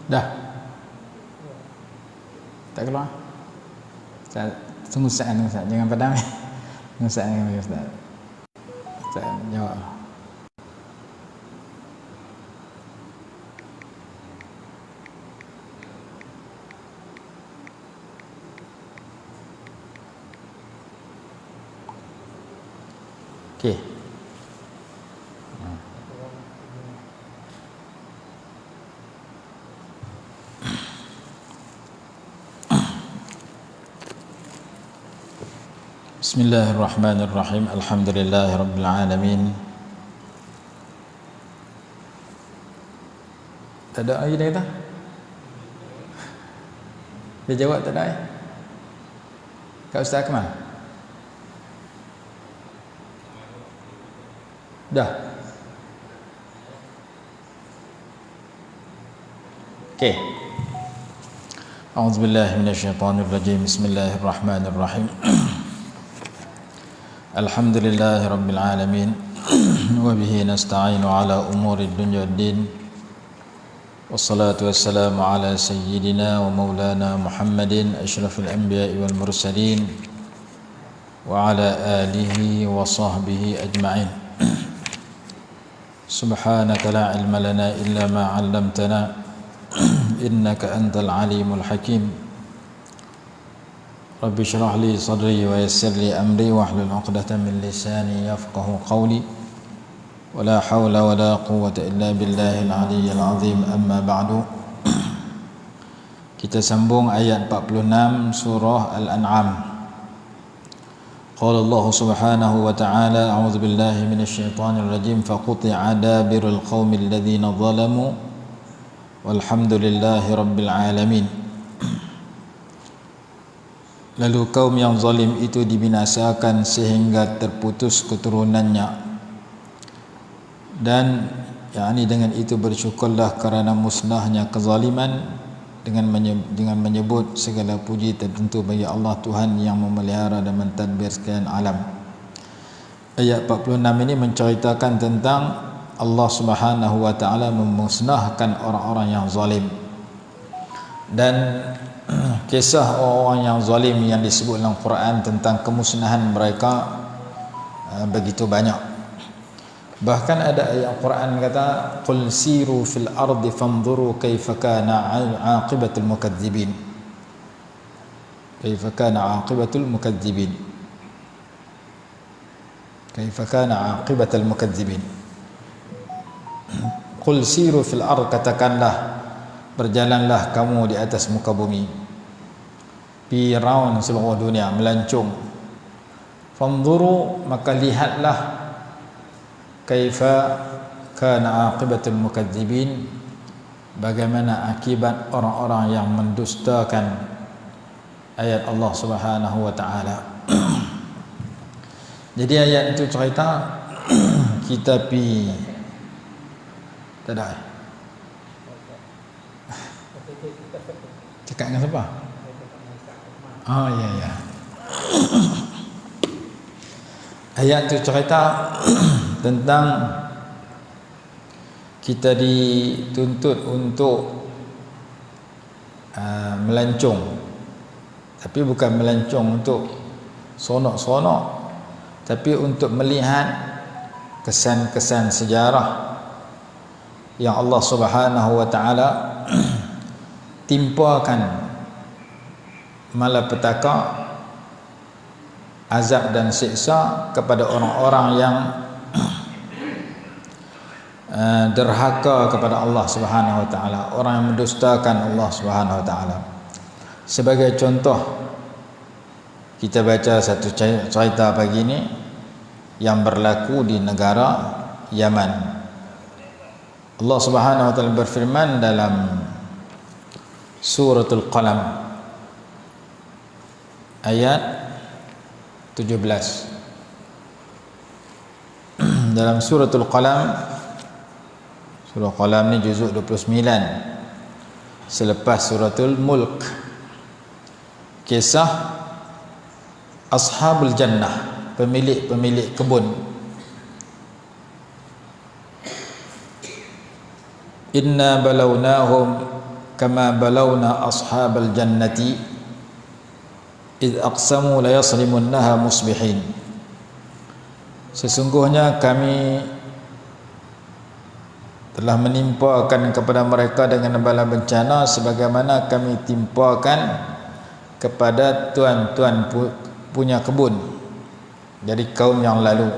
Dah. Tak keluar. Ustaz, tunggu Ustaz, jangan padam. Tunggu Ustaz, Ustaz jawab. Okey. Bismillahirrahmanirrahim. Alhamdulillahirabbil alamin. Tak ada lagi dah kata? Dia jawab tak ada. Kak Ustaz Akmal. Dah. Okey. A'udzubillahi minasyaitonirrajim. Bismillahirrahmanirrahim. Alhamdulillahirabbil alamin. Wa bihi nasta'inu ala umuri dunya waddin. Wassalatu wassalamu ala sayyidina wa maulana Muhammadin asyrafil anbiya'i wal mursalin wa ala alihi wa sahbihi ajma'in. Subhanaka la ilma lana illa ma 'allamtana innaka antal alimul hakim. Rabbi shrah li sadri wa yassir li amri wahlul 'uqdatam min lisani yafqahu qawli. Wala hawla wala quwwata illa billahil aliyyil azim. Amma ba'du. Kita sambung ayat 46 surah Al-An'am. Qala Allah subhanahu wa ta'ala, a'udzu billahi minasyaitonir rajim, faquti'a dabirul qaumil ladzina zalamu walhamdulillahi rabbil alamin. Lalu kaum yang zalim itu dibinasakan sehingga terputus keturunannya, dan dengan itu bersyukurlah kerana musnahnya kezaliman dengan menyebut segala puji tertentu bagi Allah Tuhan yang memelihara dan mentadbir sekalian alam. Ayat 46 ini menceritakan tentang Allah Subhanahu wa taala memusnahkan orang-orang yang zalim, dan kisah orang-orang yang zalim yang disebut dalam Quran tentang kemusnahan mereka begitu banyak. Bahkan ada ayat Quran kata, qul siru fil ardi fanzuru kaifa kana aqibatul mukadzibin. Kaifa kana aqibatul mukadzibin. Kaifa kana aqibatul mukadzibin. Qul siru fil ardi, katakanlah berjalanlah kamu di atas muka bumi, pi round seluruh dunia, melancung. Fanzuru, maka lihatlah, kaifa kana aqibatul mukadzibin, bagaimana akibat orang-orang yang mendustakan ayat Allah Subhanahu wa taala. Jadi ayat itu cerita kita pi tak ada. Cakap dengan siapa? Oh ya. Ayat itu cerita tentang kita dituntut untuk melancong, tapi bukan melancong untuk sonok-sonok, tapi untuk melihat kesan-kesan sejarah yang Allah Subhanahu wa taala timpakan malapetaka, azab dan siksa kepada orang-orang yang derhaka kepada Allah Subhanahu wa taala, orang yang mendustakan Allah Subhanahu wa taala. Sebagai contoh, kita baca satu cerita pagi ini yang berlaku di negara Yaman. Allah Subhanahu wa taala berfirman dalam Suratul Qalam ayat 17. Dalam Suratul Qalam, surah Qalam ni juzuk 29, selepas Suratul Mulk, kisah Ashabul Jannah, pemilik kebun. Inna balawnahum kama balawna ashabal jannati id aqsamu la yasrimunnaha musbihin. Sesungguhnya kami telah menimpakan kepada mereka dengan bala bencana sebagaimana kami timpakan kepada tuan-tuan punya kebun dari kaum yang lalu.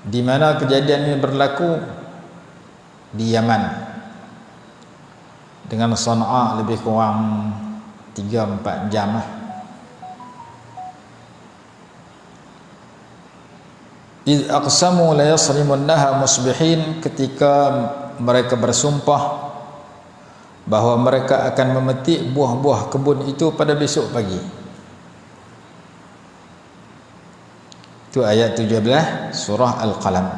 Di mana kejadian ini berlaku? Di Yaman, dengan Sana'a lebih kurang 3-4 jam lah. Idh aqsamu la yasrimunnaha musbihin, ketika mereka bersumpah bahawa mereka akan memetik buah-buah kebun itu pada besok pagi. Itu ayat 17 surah Al-Qalam.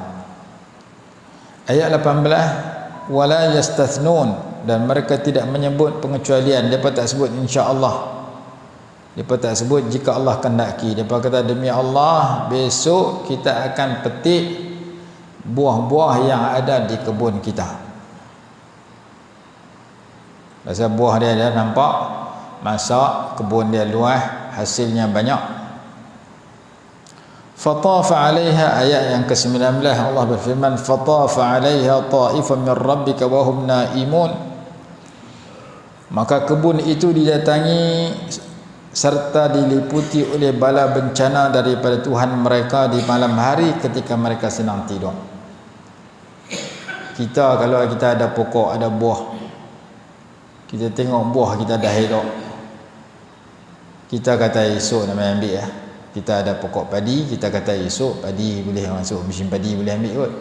Ayat 18, wala yastathnun, dan mereka tidak menyebut pengecualian. Mereka tak sebut insya-Allah. Mereka tak sebut jika Allah kehendaki. Mereka kata demi Allah besok kita akan petik buah-buah yang ada di kebun kita. Pasal buah dia nampak, masak, kebun dia luas, hasilnya banyak. Fatafa 'alaiha, ayat yang ke-19 Allah berfirman, fatafa 'alaiha ta'ifun min rabbika wa hum naimun. Maka kebun itu didatangi serta diliputi oleh bala bencana daripada Tuhan mereka di malam hari ketika mereka sedang tidur. Kita kalau kita ada pokok, ada buah, kita tengok buah kita dah elok, kita kata esok nak main ambil ya. Kita ada pokok padi, kita kata esok padi boleh masuk, mesin padi boleh ambil kot.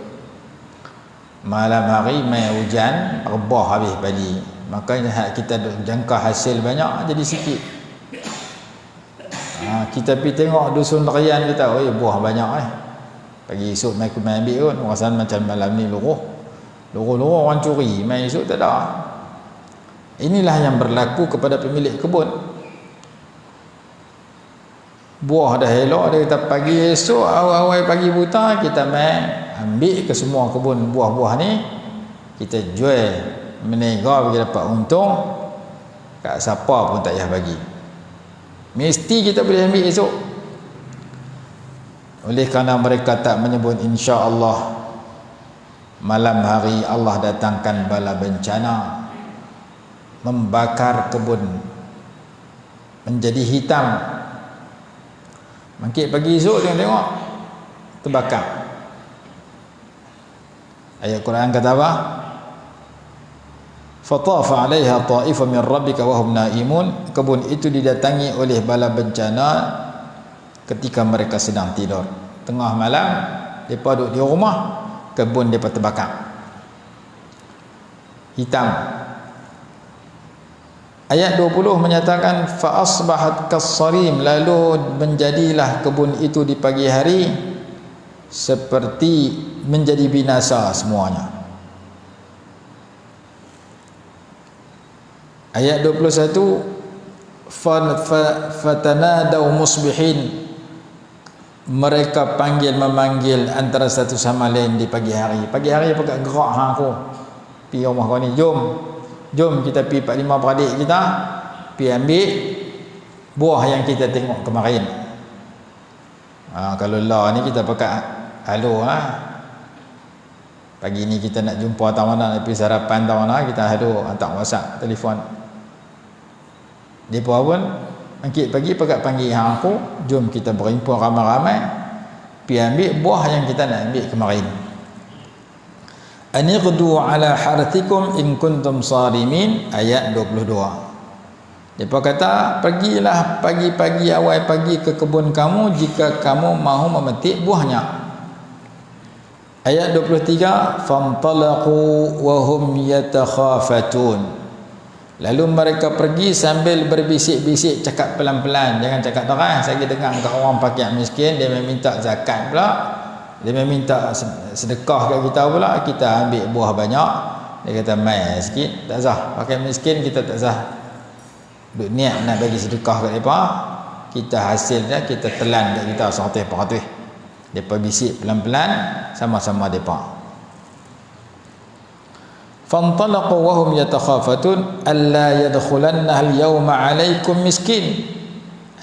Malam hari main hujan, rebah habis padi. Makanya kita jangka hasil banyak jadi sikit. Kita pergi tengok dusun Rian kita, oi buah banyak pagi esok main ambil kot. Rasanya macam malam ni luruh orang curi, main esok tak ada. Inilah yang berlaku kepada pemilik kebun. Buah dah elok, dia kata pagi esok awal-awal pagi buta kita main ambil ke semua kebun buah-buah ni, kita jual menega bagi dapat untung, kat siapa pun tak payah bagi, mesti kita boleh ambil esok. Oleh kerana mereka tak menyebut insya-Allah, malam hari Allah datangkan bala bencana membakar kebun menjadi hitam. Mangkit pagi esok tengok terbakar. Ayat Quran kata apa? Fatafa 'alaiha ta'ifun min rabbika wa hum naimun. Kebun itu didatangi oleh bala bencana ketika mereka sedang tidur. Tengah malam depa duduk di rumah, kebun depa terbakar. Hitam. Ayat 20 menyatakan fa asbahat kas-sarim, lalu menjadilah kebun itu di pagi hari seperti menjadi binasa semuanya. Ayat 21 fatanadaw musbihin, mereka memanggil antara satu sama lain di pagi hari. Pagi hari pakai gerak aku pi rumah kau ni, jom kita pi 4-5 beradik kita pi ambil buah yang kita tengok kemarin. Kalau lah ni kita pakai halo pagi ni kita nak jumpa tahu mana, nak pergi sarapan tahu mana, kita halo hantar WhatsApp, telefon. Depa pun bangkit pagi pakai panggil aku, jom kita berhimpun ramai-ramai pi ambil buah yang kita nak ambil kemarin. Anighdu ala harthikum in kuntum sarimin, ayat 22. Depa kata pergilah pagi-pagi awal pagi ke kebun kamu jika kamu mahu memetik buahnya. Ayat 23, fantalaqu wa hum yatakhafatun. Lalu mereka pergi sambil berbisik-bisik, cakap pelan-pelan, jangan cakap terang. Saya dengar kat orang fakir miskin dia minta zakat pula, dia minta sedekah kat kita pula, kita ambil buah banyak, dia kata mai sikit, tak sah. Pakai miskin kita tak sah duk niat nak bagi sedekah kat depa, kita hasilnya kita telan kat kita 100%. Depa bisik pelan-pelan sama-sama depa. fantalaqu wa hum yatakhafatun alla yadkhulanna al-yawma 'alaikum miskin.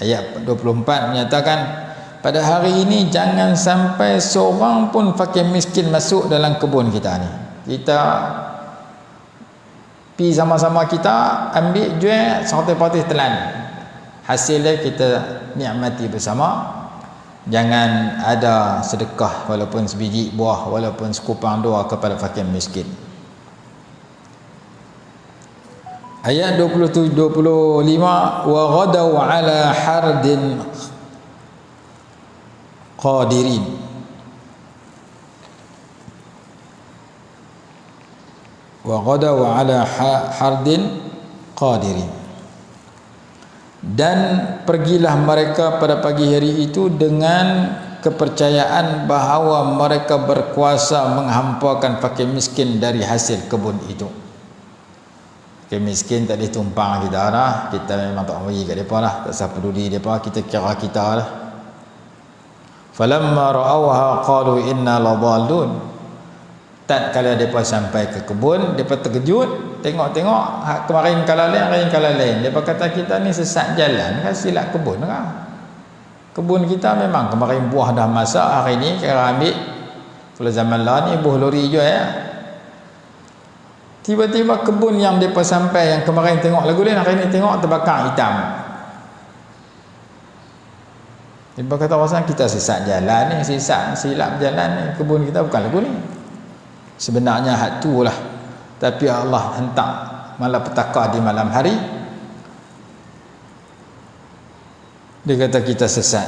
Ayat 24 menyatakan pada hari ini jangan sampai seorang pun fakir miskin masuk dalam kebun kita ni. Kita pi sama-sama, kita ambil jual satu patih telan, hasilnya kita nikmati bersama. Jangan ada sedekah walaupun sebiji buah, walaupun sekupang doa kepada fakir miskin. Ayat 25, wa ghadaw ala hardin qadirin. Wa ghadaw ala hardin qadirin. Dan pergilah mereka pada pagi hari itu dengan kepercayaan bahawa mereka berkuasa menghampakan fakir miskin dari hasil kebun itu. Fakir miskin tak boleh tumpang kita lah, kita memang tak bagi kat mereka lah, tak usah peduli mereka, kita kira kita lah. Falamma ra'awha qalu inna ladallun. Tak kala mereka sampai ke kebun, mereka terkejut, tengok-tengok kemarin kala lain, hari kala lain. Mereka kata kita ni sesat jalan, kan silap kebun kan. Kebun kita memang kemarin buah dah masak, hari ni kira ambil. Kalau zaman lah ni buah lori je ya. Tiba-tiba kebun yang mereka sampai, yang kemarin tengok lagu lain, hari ni tengok terbakar hitam. Mereka kata rasanya kita sesat jalan ni, silap jalan ni, kebun kita bukan lagu ni. Sebenarnya hak tu lah, tapi Allah hentak malapetaka di malam hari. Dia kata kita sesat.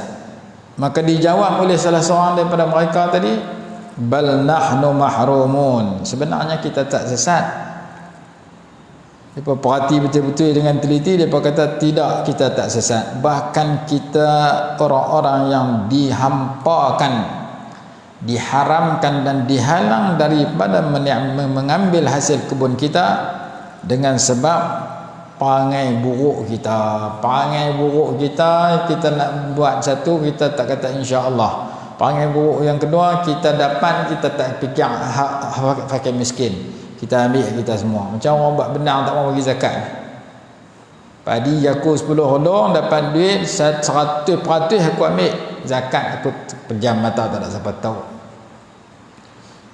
Maka dijawab oleh salah seorang daripada mereka tadi, bal nahnu mahrumun. Sebenarnya kita tak sesat. Mereka perhati betul-betul dengan teliti, mereka kata tidak, kita tak sesat. Bahkan kita orang-orang yang dihampakan, diharamkan dan dihalang daripada mengambil hasil kebun kita dengan sebab perangai buruk kita. Perangai buruk kita, kita nak buat satu, kita tak kata insya-Allah. Perangai buruk yang kedua, kita dapat, kita tak fikir hak fakir miskin, kita ambil kita semua. Macam orang buat benar tak mau bagi zakat. Padi aku 10 hodong dapat duit 100% aku ambil zakat, aku pejam mata tak ada siapa tahu.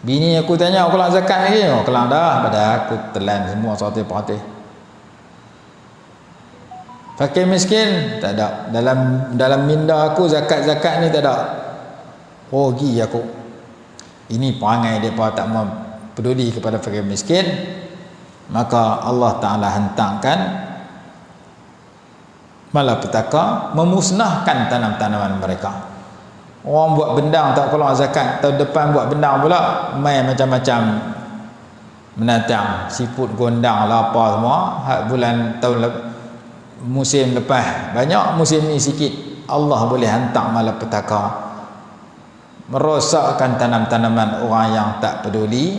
Bini aku tanya, aku kelang zakat lagi? Oh, kelang dah, pada aku telan semua 100%. Fakir miskin tak ada. Dalam minda aku zakat-zakat ni tak ada. Rugi aku. Ini perangai depa tak mau peduli kepada fakir miskin. Maka Allah Taala hentakkan malapetaka memusnahkan tanam-tanaman mereka. Orang buat bendang tak keluar zakat, tahun depan buat bendang pula, main macam-macam menatang, siput gondang lah apa semua. Hak bulan musim lepas banyak, musim ni sikit. Allah boleh hantar malapetaka merosakkan tanam-tanaman orang yang tak peduli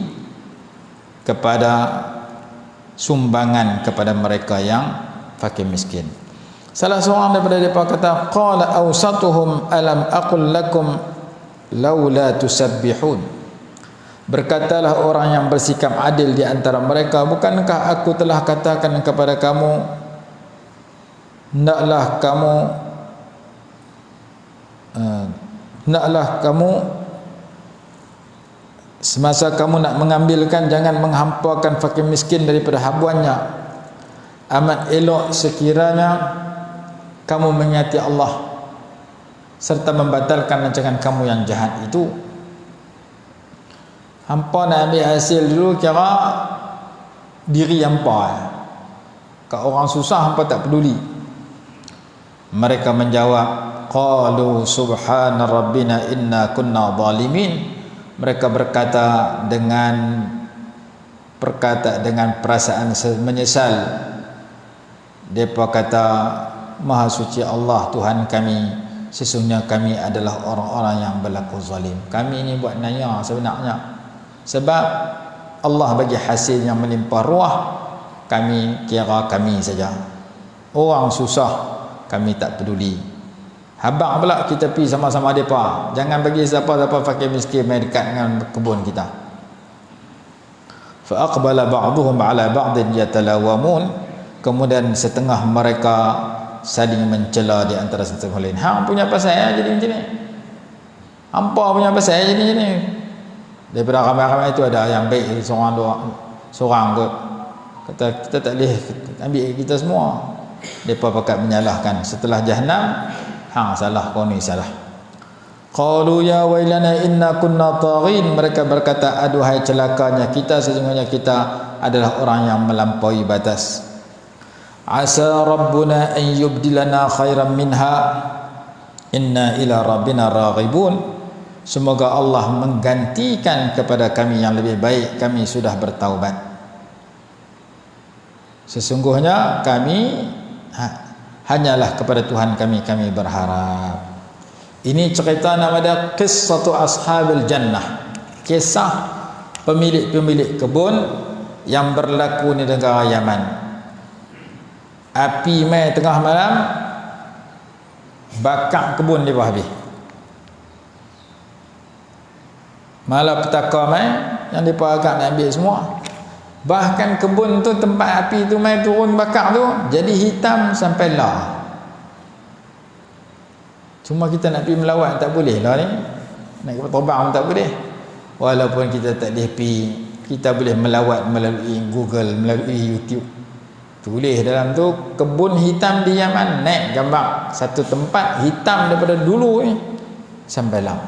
kepada sumbangan kepada mereka yang fakir miskin. Salah seorang daripada mereka kata, qala awsatuhum alam aqul lakum laula tusabbihun. Berkatalah orang yang bersikap adil di antara mereka, bukankah aku telah katakan kepada kamu, naklah kamu semasa kamu nak mengambilkan, jangan menghampakan fakir miskin daripada habuannya. Amat elok sekiranya kamu menyati Allah serta membatalkan rancangan kamu yang jahat itu. Hampa nak ambil hasil dulu, kira diri hampa. Kat orang susah hampa tak peduli. Mereka menjawab, qalu subhana rabbina inna kunna zalimin. Mereka berkata dengan perasaan menyesal. Mereka kata, Maha suci Allah Tuhan kami, sesungguhnya kami adalah orang-orang yang berlaku zalim. Kami ni buat naya sebenarnya, sebab Allah bagi hasil yang melimpah ruah, kami kira kami saja. Orang susah kami tak peduli. Habaq pula kita pergi sama-sama mereka. Jangan bagi siapa-siapa fakir miskin main dekat dengan kebun kita. Fa aqbala ba'dhum 'ala ba'din yatalawamun, kemudian setengah mereka saling mencela di antara satu sama lain. Hang punya pasal jadi macam ni. Hampa punya pasal jadi macam ni. Daripada ramai-ramai itu ada yang baik seorang dua seorang kot. Kata kita tak boleh ambil kita semua. Depa pakat menyalahkan. Setelah Jahannam, hang salah, kau ni salah. Qalu ya wailana inna kunna taghin, mereka berkata aduhai celakanya kita, sesungguhnya kita adalah orang yang melampaui batas. Asa rabbuna an yubdilana khairan minha inna ila rabbina raghibun, semoga Allah menggantikan kepada kami yang lebih baik, kami sudah bertaubat. Sesungguhnya kami hanyalah kepada Tuhan kami berharap. Ini cerita nama dia Qissatu Ashabil Jannah, kisah pemilik-pemilik kebun yang berlaku di negara Yaman. Api mai tengah malam bakar kebun dia habis. Malapetaka mai yang depa agak nak ambil semua. Bahkan kebun tu, tempat api tu mai turun bakar tu jadi hitam sampai lah. Cuma kita nak pergi melawat tak boleh lah ni. Nak terbang tak boleh. Walaupun kita tak boleh pergi, kita boleh melawat melalui Google, melalui YouTube. Tulis dalam tu kebun hitam di Yaman, naik gambar satu tempat hitam daripada dulu ni sampai lah.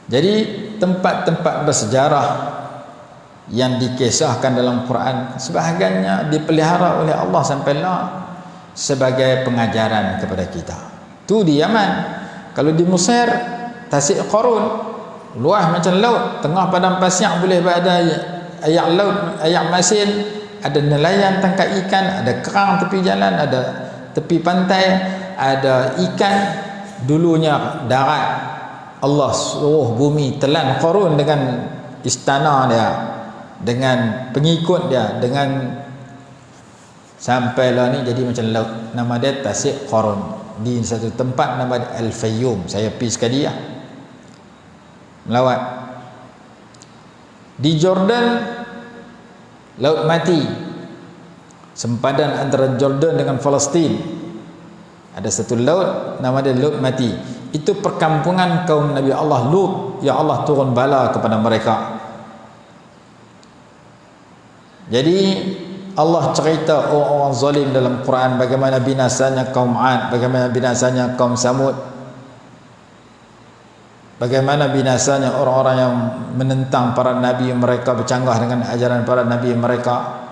Jadi tempat-tempat bersejarah yang dikisahkan dalam Quran sebahagiannya dipelihara oleh Allah sampai lah sebagai pengajaran kepada kita. Tu di Yaman. Kalau di Mesir, Tasik Qarun, luas macam laut, tengah padang pasir boleh ada air laut, air masin, ada nelayan tangkap ikan, ada kerang tepi jalan, ada tepi pantai, ada ikan. Dulunya darat, Allah suruh bumi telan Qarun dengan istana dia, dengan pengikut dia, dengan sampailah ni jadi macam laut. Nama dia Tasik Qarun. Di satu tempat nama dia Al-Fayyum. Saya pergi sekali lah melawat. Di Jordan, Laut Mati, sempadan antara Jordan dengan Palestin, ada satu laut nama dia Laut Mati. Itu perkampungan kaum Nabi Allah Lut yang Allah turun bala kepada mereka. Jadi Allah cerita orang-orang zalim dalam Quran, bagaimana binasanya kaum Ad, bagaimana binasanya kaum Samud, bagaimana binasanya orang-orang yang menentang para nabi mereka, bercanggah dengan ajaran para nabi mereka,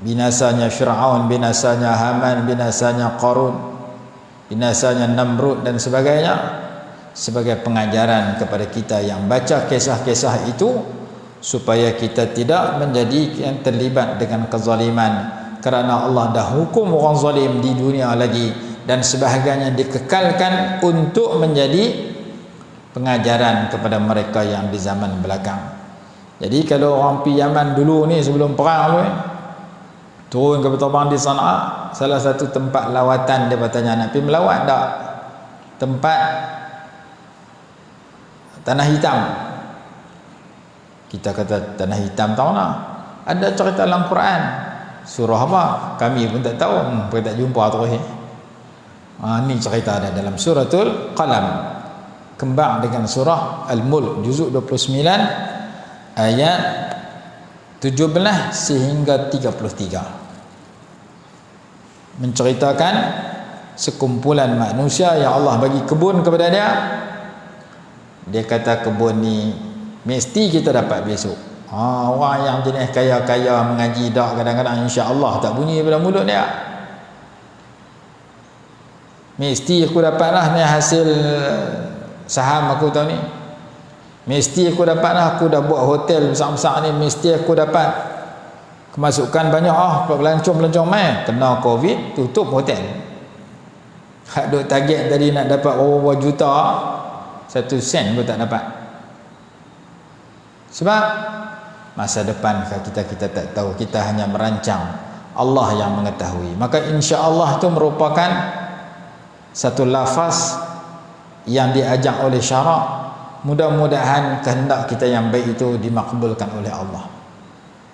binasanya Fir'aun, binasanya Haman, binasanya Qarun, binasanya Namrud dan sebagainya, sebagai pengajaran kepada kita yang baca kisah-kisah itu, supaya kita tidak menjadi yang terlibat dengan kezaliman, kerana Allah dah hukum orang zalim di dunia lagi, dan sebahagiannya dikekalkan untuk menjadi pengajaran kepada mereka yang di zaman belakang. Jadi kalau orang pergi Yaman dulu ni sebelum perang tu, turun ke terbang di Sana'a, salah satu tempat lawatan dia bertanya, nak pergi melawat tak tempat Tanah Hitam? Kita kata Tanah Hitam tahu nak? Ada cerita dalam Quran. Surah apa? Kami pun tak tahu. Pun tak jumpa terus. Ni cerita ada dalam Suratul Qalam. Kembang dengan surah Al-Mulk juzuk 29 ayat 17 sehingga 33. Menceritakan sekumpulan manusia yang Allah bagi kebun kepada dia. Dia kata kebun ni mesti kita dapat besok. Orang yang jenis kaya-kaya mengaji dak, kadang-kadang insya-Allah tak bunyi pada mulut dia. Mesti aku dapatlah ni hasil saham aku tahun ni. Mesti aku dapatlah, aku dah buat hotel besar-besar ni, mesti aku dapat kemasukan banyak. Pelancong-pelancong mai kena Covid, tutup hotel. Hak duk target tadi nak dapat berapa juta, 1 sen pun tak dapat. Sebab masa depan kita tak tahu, kita hanya merancang, Allah yang mengetahui. Maka insya-Allah itu merupakan satu lafaz yang diajak oleh syarak mudah-mudahan kehendak kita yang baik itu dimakbulkan oleh Allah.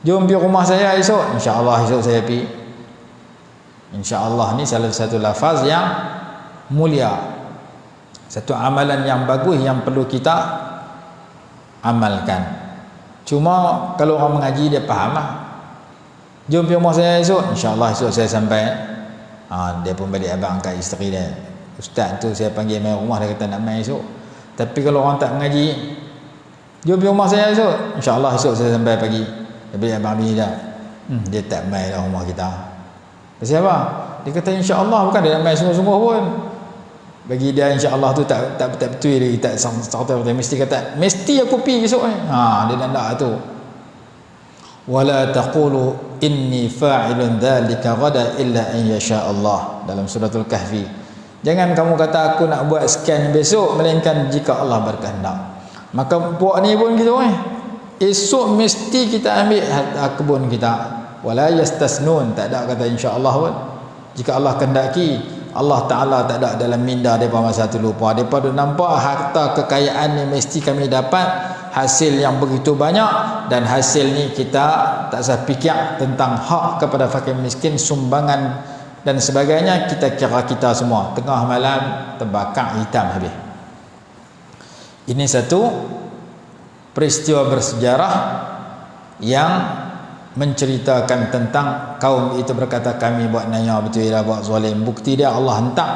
Jom pergi rumah saya esok, insya-Allah esok saya pergi. Insya-Allah ni salah satu lafaz yang mulia, satu amalan yang bagus yang perlu kita amalkan. Cuma kalau orang mengaji dia faham lah. Jom pergi rumah saya esok, insya-Allah esok saya sampai. Dia pun balik abang kat isteri dia, ustaz tu saya panggil main rumah, dia kata nak main esok. Tapi kalau orang tak mengaji, jom pergi rumah saya esok, insya-Allah esok saya sampai pagi. Dia balik abang bini dah, dia tak main lah rumah kita. Pasal apa? Dia kata insya-Allah, bukan dia nak main sungguh-sungguh pun. Bagi dia insya-Allah tu tak betul dia, tak serta mesti kata mesti aku pergi esok ni. Dia nak tu. Wala taqulu inni fa'ilun dhalika ghada illa an yasha Allah, dalam suratul Kahfi. Jangan kamu kata aku nak buat sekian besok melainkan jika Allah berkehendak. Maka puak ni pun gitu esok mesti kita ambil kebun kita. Wala yastasnun, tak ada kata insya-Allah pun. Jika Allah kehendaki, Allah Ta'ala tak ada dalam minda mereka masa tu lupa. Mereka nampak harta kekayaan ni mesti kami dapat, hasil yang begitu banyak, dan hasil ni kita tak usah fikir tentang hak kepada fakir miskin, sumbangan dan sebagainya. Kita kira kita semua tengah malam terbakar hitam habis. Ini satu peristiwa bersejarah yang menceritakan tentang kaum itu berkata kami buat naya betul lah, buat zalim. Bukti dia Allah hentak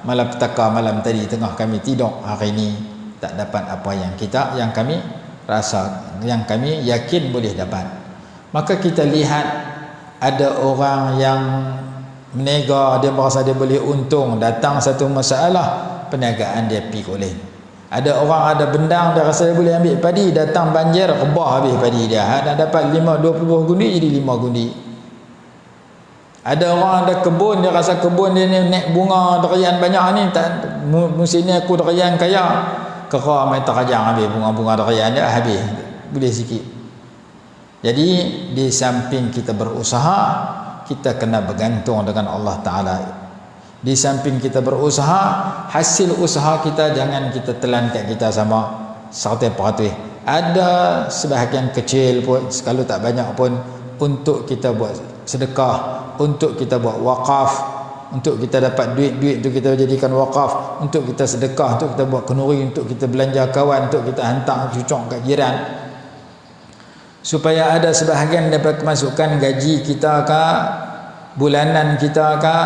malapetaka malam tadi tengah kami tidur, hari ini tak dapat apa yang kami rasa, yang kami yakin boleh dapat. Maka kita lihat ada orang yang menega, dia merasa dia boleh untung, datang satu masalah, perniagaan dia pergi oleh. Ada orang ada bendang, dia rasa dia boleh ambil padi, datang banjir, rebah habis padi dia. Nak dapat 20 gundi jadi 5 gundi. Ada orang ada kebun, dia rasa kebun dia ni naik bunga durian banyak ni, tak musim ni aku durian kaya. Kera main terajang habis bunga-bunga durian dia habis, boleh sikit. Jadi di samping kita berusaha, kita kena bergantung dengan Allah Ta'ala. Di samping kita berusaha, hasil usaha kita jangan kita telan kat kita sama 100%. Ada sebahagian kecil pun, kalau tak banyak pun, untuk kita buat sedekah, untuk kita buat wakaf, untuk kita dapat duit untuk kita jadikan wakaf, untuk kita sedekah, untuk kita buat kenduri, untuk kita belanja kawan, untuk kita hantar cucuk kat jiran, supaya ada sebahagian dapat kemasukan gaji kita ke, bulanan kita ke,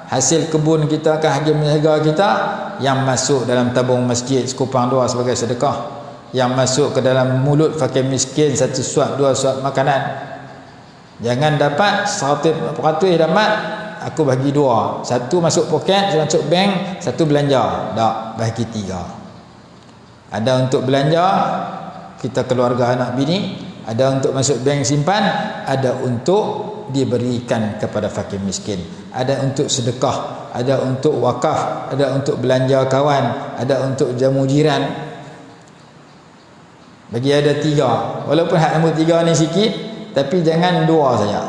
hasil kebun kita ke, hasil niaga kita yang masuk dalam tabung masjid sekupang 2 sebagai sedekah, yang masuk ke dalam mulut fakir miskin 1 suap 2 suap makanan. Jangan dapat 100% dapat aku bagi 2, 1 masuk poket, 1 masuk bank, 1 belanja. Tak, bagi 3. Ada untuk belanja kita keluarga anak bini, ada untuk masuk bank simpan, ada untuk diberikan kepada fakir miskin, ada untuk sedekah, ada untuk wakaf, ada untuk belanja kawan, ada untuk jamu jiran. Bagi ada 3. Walaupun hak nombor 3 ni sikit, tapi jangan 2 saja.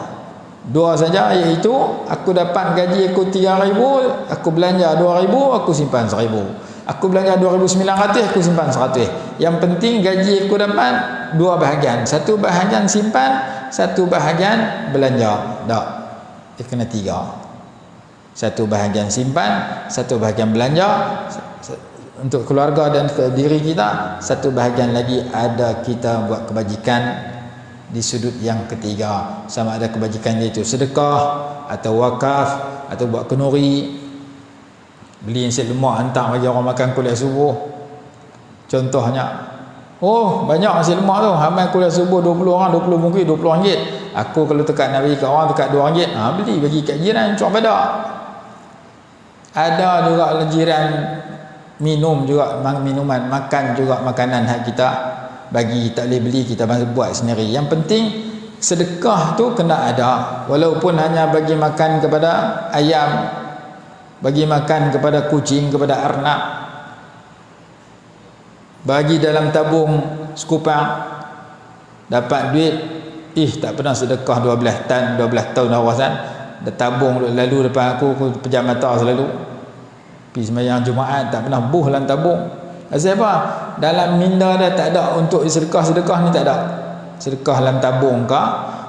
2 saja, iaitu aku dapat gaji aku 3,000, aku belanja 2,000, aku simpan 1,000. Aku belanja 2,900, aku simpan 100. Yang penting gaji aku dapat 2 bahagian. 1 bahagian simpan, 1 bahagian belanja. Tak, dia kena 3. 1 bahagian simpan, 1 bahagian belanja untuk keluarga dan diri kita, 1 bahagian lagi ada kita buat kebajikan di sudut yang ketiga. Sama ada kebajikan itu sedekah atau wakaf atau buat kenduri, beli nasi lemak hantar bagi orang makan kuliah subuh contohnya. Banyak nasi lemak tu, hamil kuliah subuh 20 orang, 20 bungkus, RM20. Aku kalau tekat nak bagi kat orang, tekat RM2, beli bagi kat jiran, cuak pada. Ada juga jiran minum juga minuman, makan juga makanan hak kita bagi, tak boleh beli, kita buat sendiri. Yang penting sedekah tu kena ada, walaupun hanya bagi makan kepada ayam, bagi makan kepada kucing, kepada arnab, bagi dalam tabung sekupang. Dapat duit, tak pernah sedekah 12 tahun awasan, dah tabung lalu depan aku pejam mata selalu. Pergi sembahyang Jumaat tak pernah buh dalam tabung. Pasal apa? Dalam minda dia tak ada untuk sedekah ni, tak ada. Sedekah dalam tabung ke,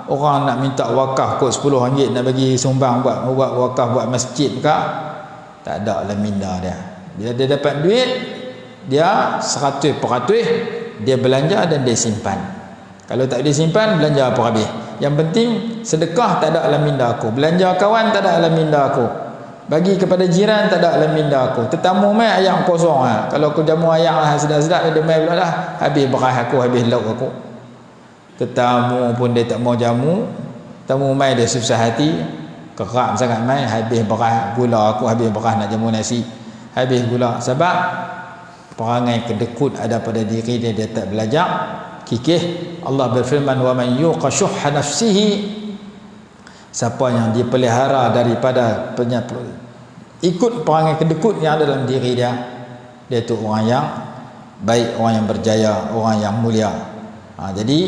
orang nak minta wakaf kot RM10 nak bagi sumbang buat wakaf buat masjid ke, tak ada dalam minda dia. Bila dia dapat duit, dia 100% dia belanja dan dia simpan. Kalau tak dia simpan, belanja apa habis. Yang penting sedekah tak ada dalam minda aku, belanja kawan tak ada dalam minda aku, bagi kepada jiran tak ada dalam minda aku. Tetamu mai ayam kosong kalau aku jamu ayam sedap-sedap dia mai pula dah habis beras aku, habis lauk aku. Tetamu pun dia tak mau jamu, tamu mai dia susah hati, kerak sangat mai, habis beras gula aku, habis beras nak jamu nasi, habis gula. Sebab perangai kedekut ada pada diri dia, dia tak belajar kikih. Allah berfirman, wa man yuqa syuhha nafsihi, siapa yang dipelihara daripada ikut perangai kedekut yang ada dalam diri dia, dia tu orang yang baik, orang yang berjaya, orang yang mulia. Jadi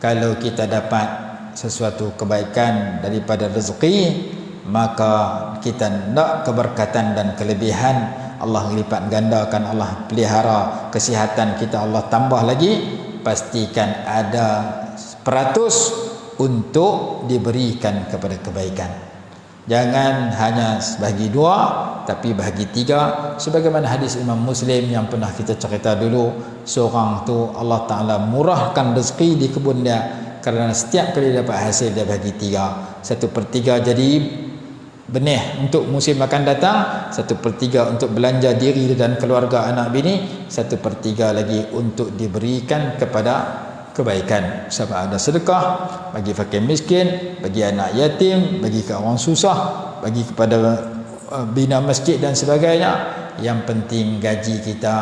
kalau kita dapat sesuatu kebaikan daripada rezeki, maka kita nak keberkatan dan kelebihan, Allah lipat gandakan, Allah pelihara kesihatan kita, Allah tambah lagi. Pastikan ada peratus untuk diberikan kepada kebaikan. Jangan hanya bahagi 2, tapi bahagi 3. Sebagaimana hadis Imam Muslim yang pernah kita cerita dulu, seorang tu Allah Ta'ala murahkan rezeki di kebun dia, kerana setiap kali dapat hasil dia bahagi 3. 1/3 jadi benih untuk musim akan datang, 1/3 untuk belanja diri dan keluarga anak bini, 1/3 lagi untuk diberikan kepada kebaikan. Sebab ada sedekah bagi fakir miskin, bagi anak yatim, bagi ke orang susah, bagi kepada bina masjid dan sebagainya. Yang penting gaji kita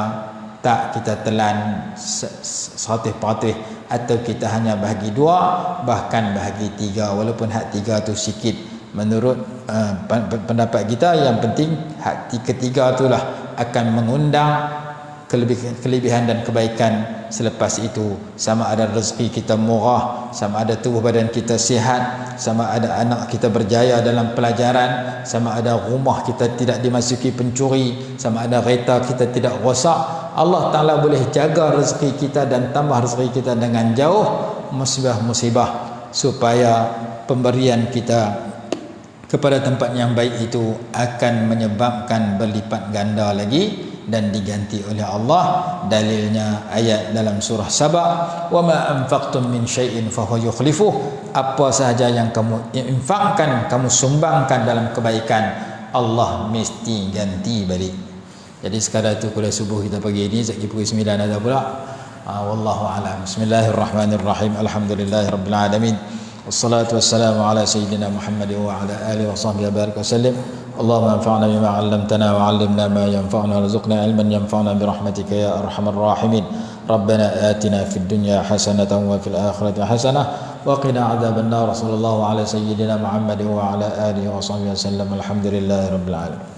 tak kita telan 100%, atau kita hanya bahagi 2, bahkan bahagi 3, walaupun hak 3 tu sikit. Menurut pendapat kita, yang penting hak ketiga itulah akan mengundang kelebihan dan kebaikan selepas itu. Sama ada rezeki kita murah, sama ada tubuh badan kita sihat, sama ada anak kita berjaya dalam pelajaran, sama ada rumah kita tidak dimasuki pencuri, sama ada kereta kita tidak rosak. Allah Ta'ala boleh jaga rezeki kita dan tambah rezeki kita dengan jauh musibah-musibah, supaya pemberian kita kepada tempat yang baik itu akan menyebabkan berlipat ganda lagi dan diganti oleh Allah. Dalilnya ayat dalam surah Saba, wa ma anfaqtum min syai'in fa huwa yukhlifuh. Apa sahaja yang kamu infakkan, kamu sumbangkan dalam kebaikan, Allah mesti ganti balik. Jadi sekadar itu kuliah subuh kita pagi ini, sekali pukul 9 ada pula. Wallahu a'lam. Bismillahirrahmanirrahim. Alhamdulillahirabbil alamin. Wassalatu wassalamu ala sayyidina Muhammad wa ala alihi wa sahbihi barik wa sallim. Allahumma anfa'na bima 'allamtana wa 'allimna ma yanfa'una warzuqna 'ilman yanfa'una bi rahmatika ya arhamar rahimin. Rabbana atina fid dunya hasanatan wa fil akhirati hasanah wa qina 'adzaban nar. Sallallahu ala sayyidina Muhammad wa ala alihi wa sahbihi wasallam. Alhamdulillahirabbil alamin.